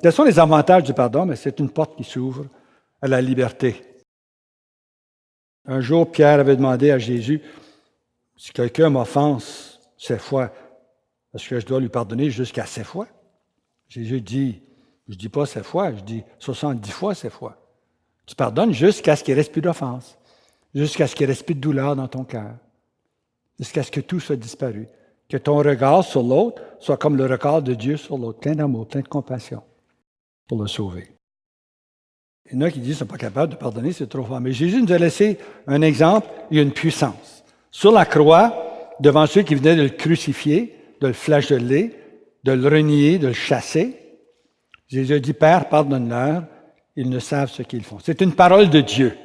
Quels sont les avantages du pardon? Mais c'est une porte qui s'ouvre à la liberté. Un jour, Pierre avait demandé à Jésus, si quelqu'un m'offense 7 fois, est-ce que je dois lui pardonner jusqu'à 7 fois? Jésus dit, je ne dis pas 7 fois, je dis 70 fois 7 fois. Tu pardonnes jusqu'à ce qu'il ne reste plus d'offense, jusqu'à ce qu'il ne reste plus de douleur dans ton cœur, jusqu'à ce que tout soit disparu. Que ton regard sur l'autre soit comme le regard de Dieu sur l'autre, plein d'amour, plein de compassion, pour le sauver. Il y en a qui disent qu'ils ne sont pas capables de pardonner, c'est trop fort. Mais Jésus nous a laissé un exemple et une puissance. Sur la croix, devant ceux qui venaient de le crucifier, de le flageller, de le renier, de le chasser, Jésus a dit, Père, pardonne-leur, ils ne savent ce qu'ils font. C'est une parole de Dieu.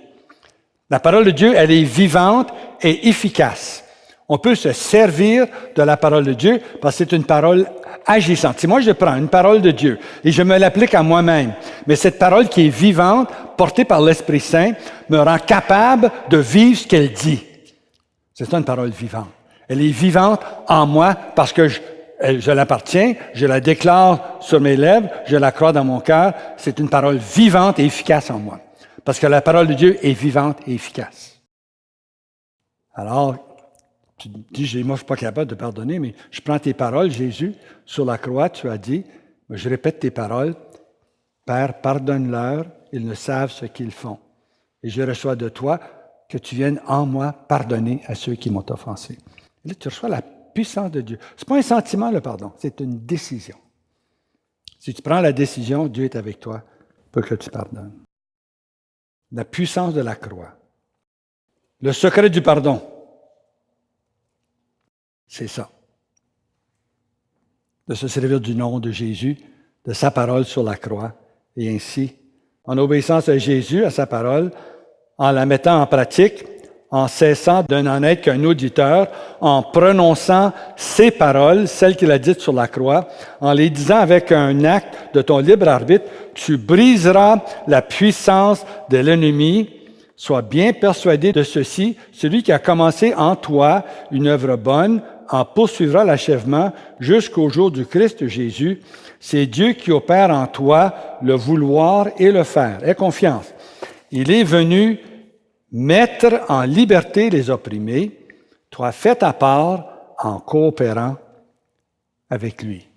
La parole de Dieu, elle est vivante et efficace. On peut se servir de la parole de Dieu parce que c'est une parole agissante. Si moi je prends une parole de Dieu et je me l'applique à moi-même, mais cette parole qui est vivante, portée par l'Esprit Saint, me rend capable de vivre ce qu'elle dit. C'est ça une parole vivante. Elle est vivante en moi parce que je l'appartiens, je la déclare sur mes lèvres, je la crois dans mon cœur. C'est une parole vivante et efficace en moi. Parce que la parole de Dieu est vivante et efficace. Alors, tu dis, moi je ne suis pas capable de pardonner, mais je prends tes paroles, Jésus, sur la croix, tu as dit, je répète tes paroles, Père, pardonne-leur, ils ne savent ce qu'ils font. Et je reçois de toi que tu viennes en moi pardonner à ceux qui m'ont offensé. Et là, tu reçois la puissance de Dieu. Ce n'est pas un sentiment, le pardon, c'est une décision. Si tu prends la décision, Dieu est avec toi pour que tu pardonnes. La puissance de la croix. Le secret du pardon, c'est ça. De se servir du nom de Jésus, de sa parole sur la croix, et ainsi, en obéissance à Jésus, à sa parole, en la mettant en pratique, en cessant de n'en être qu'un auditeur, en prononçant ses paroles, celles qu'il a dites sur la croix, en les disant avec un acte de ton libre arbitre, tu briseras la puissance de l'ennemi. Sois bien persuadé de ceci, celui qui a commencé en toi une œuvre bonne en poursuivra l'achèvement jusqu'au jour du Christ Jésus. C'est Dieu qui opère en toi le vouloir et le faire. Aie confiance. Il est venu mettre en liberté les opprimés. Toi, fais ta part en coopérant avec lui.